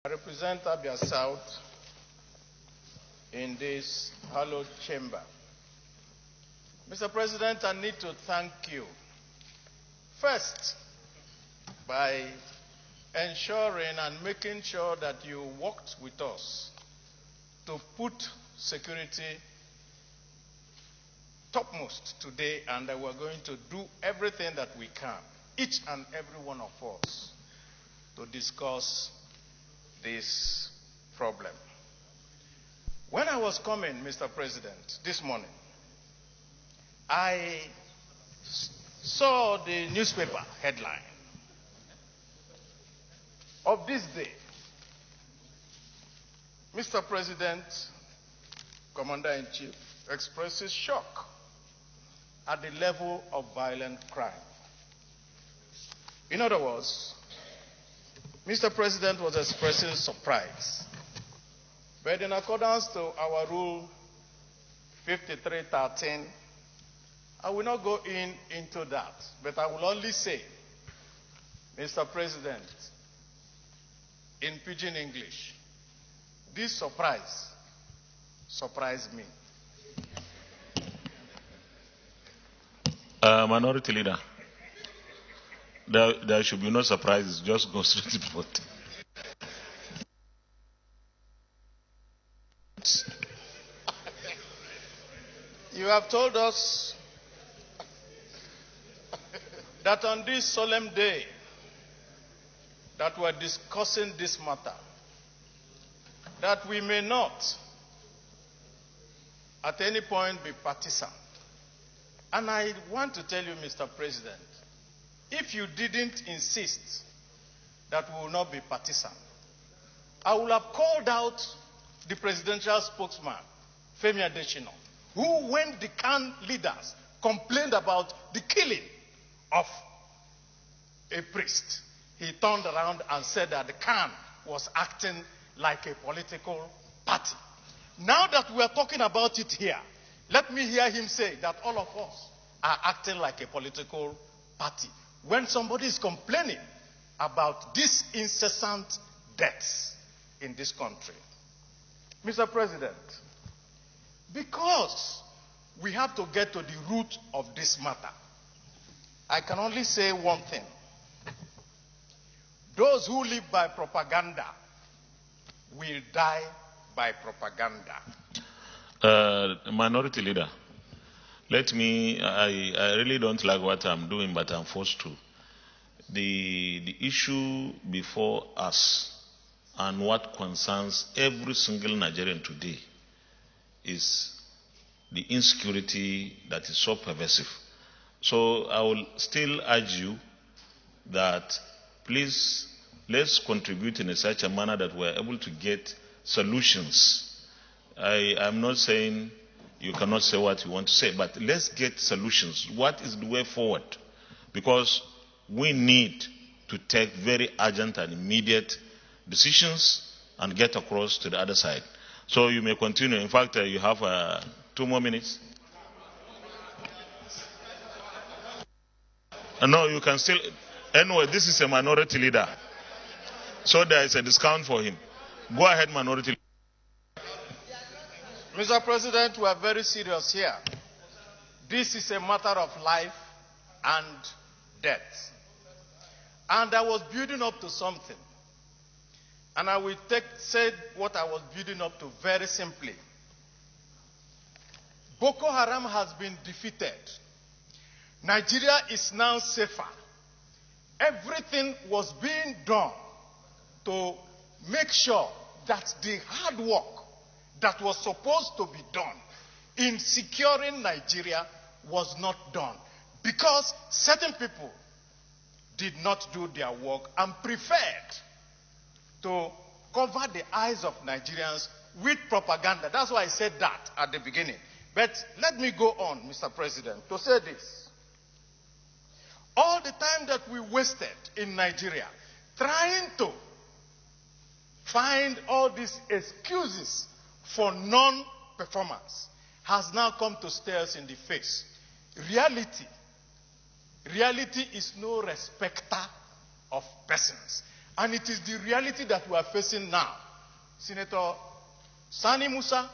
I represent Abia South in this hallowed chamber. Mr. President, I need to thank you first by ensuring and making sure that you worked with us to put security topmost today, and that we're going to do everything that we can, each and every one of us, to discuss this problem. When I was coming, Mr. President, this morning, I saw the newspaper headline of this day. Mr. President, Commander-in-Chief, expresses shock at the level of violent crime. In other words, Mr. President was expressing surprise. But in accordance to our rule 5313, I will not go into that, but I will only say, Mr. President, in pidgin English, this surprised me. Minority Leader, there should be no surprises, just go straight to the vote. You have told us that on this solemn day that we're discussing this matter, that we may not at any point be partisan. And I want to tell you, Mr. President, if you didn't insist that we will not be partisan, I would have called out the presidential spokesman, Femi Adesina, who, when the CAN leaders complained about the killing of a priest, he turned around and said that the CAN was acting like a political party. Now that we are talking about it here, let me hear him say that all of us are acting like a political party when somebody is complaining about these incessant deaths in this country. Mr. President, because we have to get to the root of this matter, I can only say one thing. Those who live by propaganda will die by propaganda. Minority Leader, I really don't like what I'm doing, but I'm forced to. The issue before us and what concerns every single Nigerian today is the insecurity that is so pervasive. So I will still urge you that please, let's contribute in such a manner that we're able to get solutions. I'm not saying you cannot say what you want to say, but let's get solutions. What is the way forward? Because we need to take very urgent and immediate decisions and get across to the other side. So you may continue. In fact, you have 2 more minutes. No, you can still. Anyway, this is a minority leader, so there is a discount for him. Go ahead, minority leader. Mr. President, we are very serious here. This is a matter of life and death. And I was building up to something. And I will say what I was building up to very simply. Boko Haram has been defeated. Nigeria is now safer. Everything was being done to make sure that the hard work that was supposed to be done in securing Nigeria was not done, because certain people did not do their work and preferred to cover the eyes of Nigerians with propaganda. That's why I said that at the beginning. But let me go on, Mr. President, to say this. All the time that we wasted in Nigeria trying to find all these excuses for non-performance has now come to stare us in the face. Reality is no respecter of persons. And it is the reality that we are facing now. Senator Sani Musa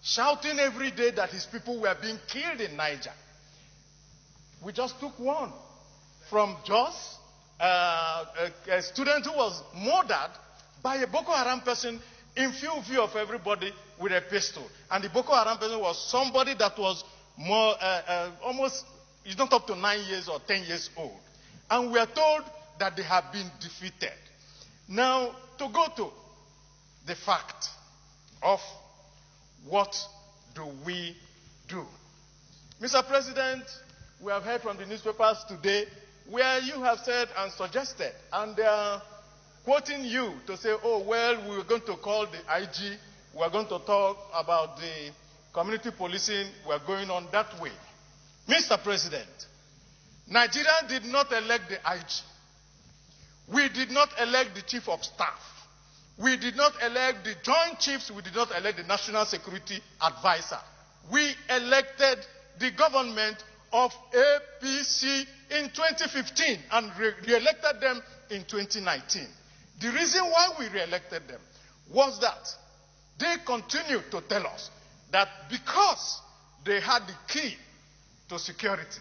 shouting every day that his people were being killed in Niger. We just took one from Jos, a student who was murdered by a Boko Haram person in full view of everybody with a pistol. And the Boko Haram person was somebody that was more, almost, he's not up to 9 years or 10 years old. And we are told that they have been defeated. Now, to go to the fact of what do we do? Mr. President, we have heard from the newspapers today where you have said and suggested, and they are quoting you to say, oh, well, we're going to call the IG, we're going to talk about the community policing, we're going on that way. Mr. President, Nigeria did not elect the IG. We did not elect the chief of staff. We did not elect the joint chiefs. We did not elect the national security advisor. We elected the government of APC in 2015 and re-elected them in 2019. The reason why we re-elected them was that they continued to tell us that because they had the key to security,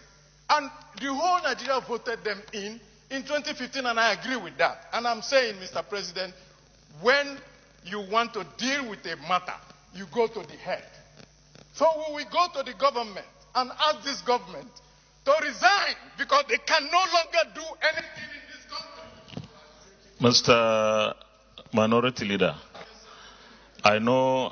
and the whole Nigeria voted them in 2015, and I agree with that. And I'm saying, Mr. President, when you want to deal with a matter, you go to the head. So we will go to the government and ask this government to resign because they can no longer do anything in this country. Mr. Minority Leader, I know.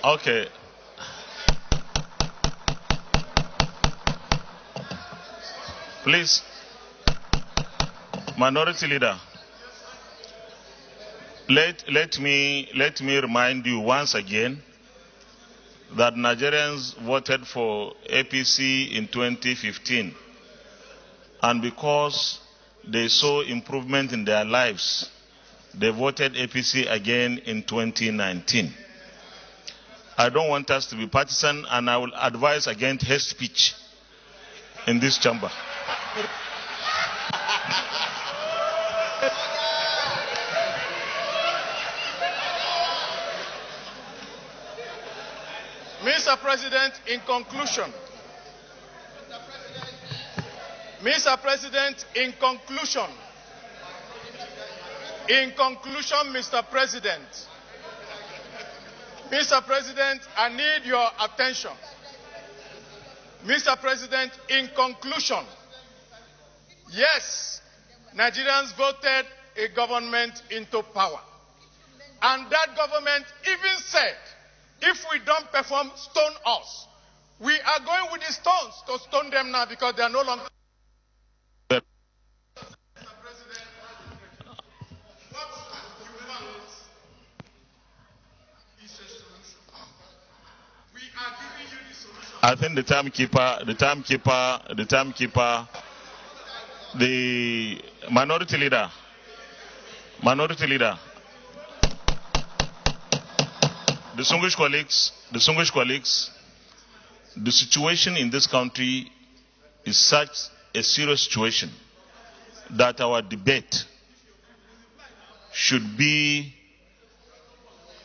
Okay. Please, Minority Leader, let me remind you once again that Nigerians voted for APC in 2015, and because they saw improvement in their lives, they voted APC again in 2019. I don't want us to be partisan, and I will advise against hate speech in this chamber. Mr. President, in conclusion, Mr. President, in conclusion, Mr. President, Mr. President, I need your attention. Mr. President, in conclusion, yes, Nigerians voted a government into power. And that government even said, if we don't perform, stone us. We are going with the stones to stone them now because they are no longer. I think the timekeeper, the minority leader, distinguished colleagues, the situation in this country is such a serious situation that our debate should be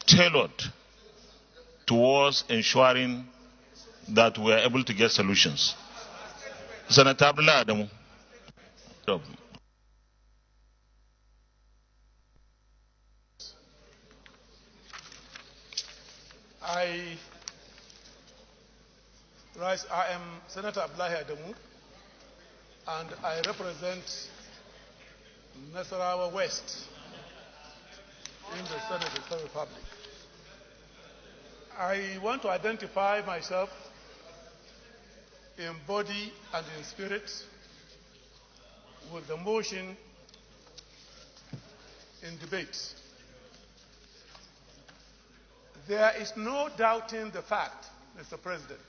tailored towards ensuring that we are able to get solutions. Senator Abdullah Adamu. I am Senator Abdullah Adamu, and I represent Nasarawa West in the Senate of the Republic. I want to identify myself in body and in spirit with the motion in debate. There is no doubting the fact, Mr. President,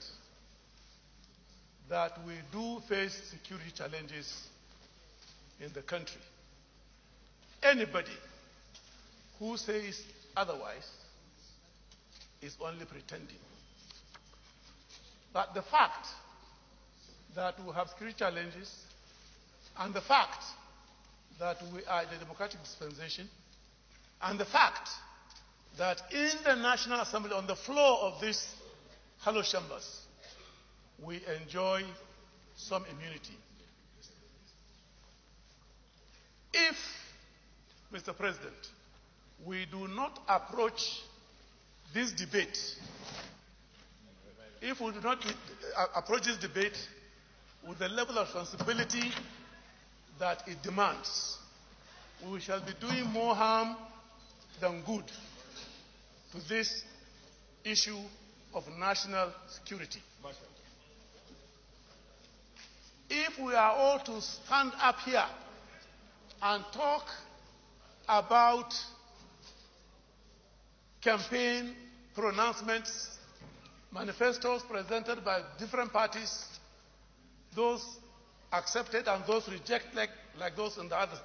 that we do face security challenges in the country. Anybody who says otherwise is only pretending. But the fact that we have security challenges and the fact that we are in a democratic dispensation and the fact that in the National Assembly, on the floor of this hollow chambers, we enjoy some immunity. If, Mr. President, we do not approach this debate, if we do not approach this debate with the level of responsibility that it demands, we shall be doing more harm than good to this issue of national security. If we are all to stand up here and talk about campaign pronouncements, manifestos presented by different parties, those accepted and those rejected, like those on the other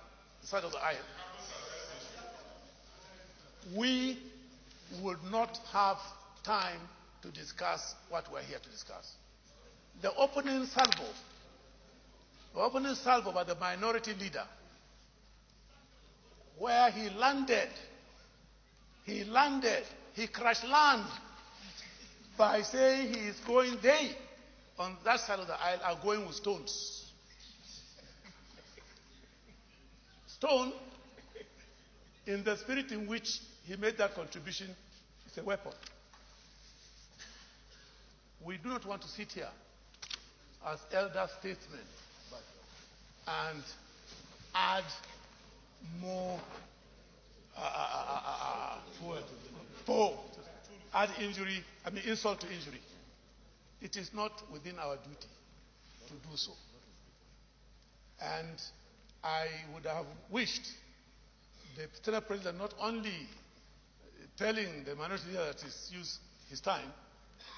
side of the aisle, we would not have time to discuss what we're here to discuss. The opening salvo by the minority leader, where he crash landed by saying he is going, they on that side of the aisle are going with stones. Stone, in the spirit in which he made that contribution, is a weapon. We do not want to sit here as elder statesmen and add more insult to injury. It is not within our duty to do so. And I would have wished the Senate President not only telling the minority leader that he's used his time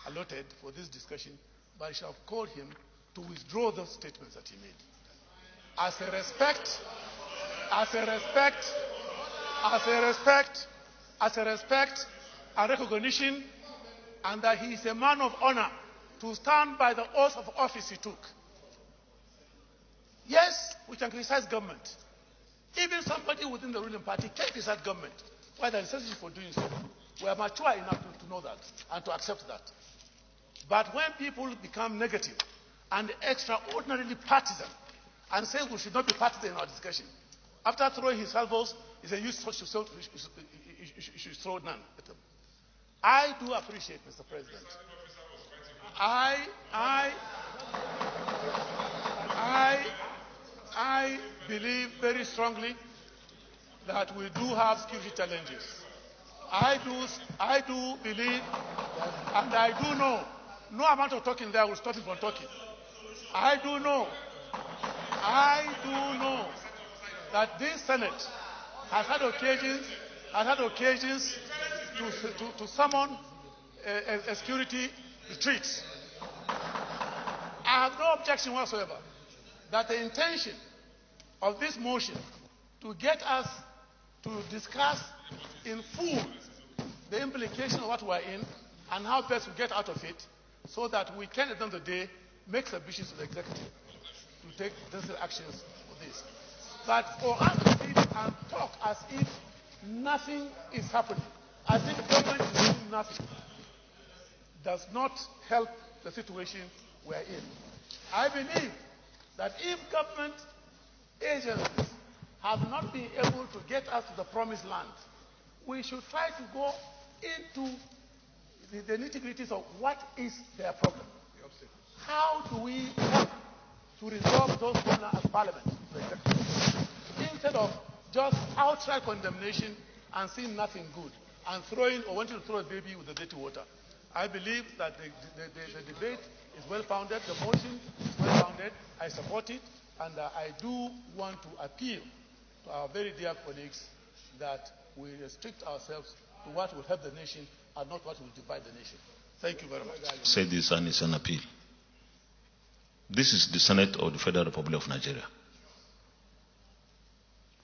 allotted for this discussion, but I should have called him to withdraw those statements that he made. As a respect and recognition, and that he is a man of honor to stand by the oath of office he took. Yes, we can criticize government. Even somebody within the ruling party can criticize government. Why there is necessity for doing so? We are mature enough to know that and to accept that. But when people become negative and extraordinarily partisan and say we should not be partisan in our discussion, after throwing his salvos, he said you should throw none at them. I do appreciate, Mr. President. I believe very strongly that we do have security challenges. I do believe, and I do know, no amount of talking there will stop me from talking. I do know that this Senate has had occasions to summon a security retreat. I have no objection whatsoever that the intention of this motion to get us to discuss in full the implication of what we are in and how best we get out of it, so that we can, at the end of the day, make submissions to the executive to take necessary actions for this. But for us to sit and talk as if nothing is happening, as if government is doing nothing, does not help the situation we are in. I believe that if government agencies have not been able to get us to the promised land, we should try to go into the nitty-gritties of what is their problem. How do we help to resolve those problems as Parliament, instead of just outright condemnation and seeing nothing good and wanting to throw a baby with the dirty water? I believe that the debate is well-founded, the motion is well-founded, I support it, and I do want to appeal to our very dear colleagues that we restrict ourselves to what will help the nation and not what will divide the nation. Thank you very much. Say this, and it's an appeal. This is the Senate of the Federal Republic of Nigeria.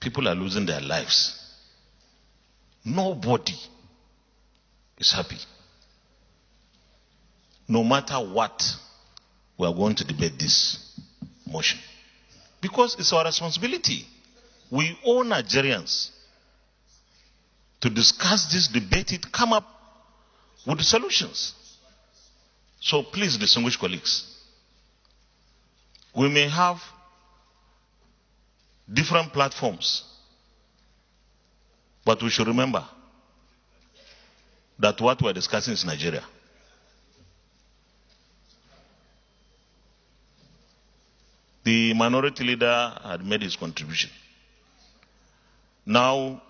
People are losing their lives. Nobody is happy. No matter what, we are going to debate this motion. Because it's our responsibility. We owe Nigerians to discuss this, debate it, come up with the solutions. So please, distinguished colleagues, we may have different platforms, but we should remember that what we're discussing is Nigeria. The minority leader had made his contribution. Now,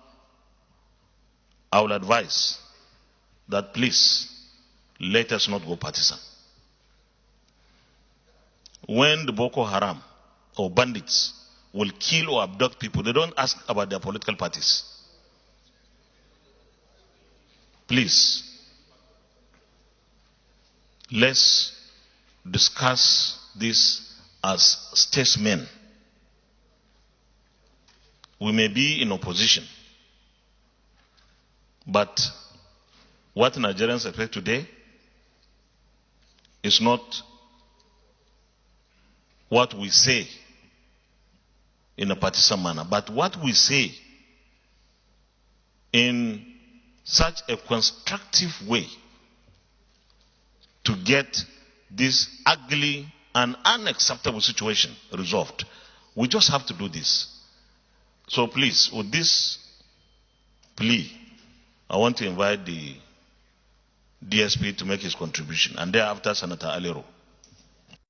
I will advise that please, let us not go partisan. When the Boko Haram or bandits will kill or abduct people, they don't ask about their political parties. Please, let's discuss this as statesmen. We may be in opposition, but what Nigerians expect today is not what we say in a partisan manner, but what we say in such a constructive way to get this ugly and unacceptable situation resolved. We just have to do this. So please, with this plea, I want to invite the DSP to make his contribution, and thereafter Senator Alero.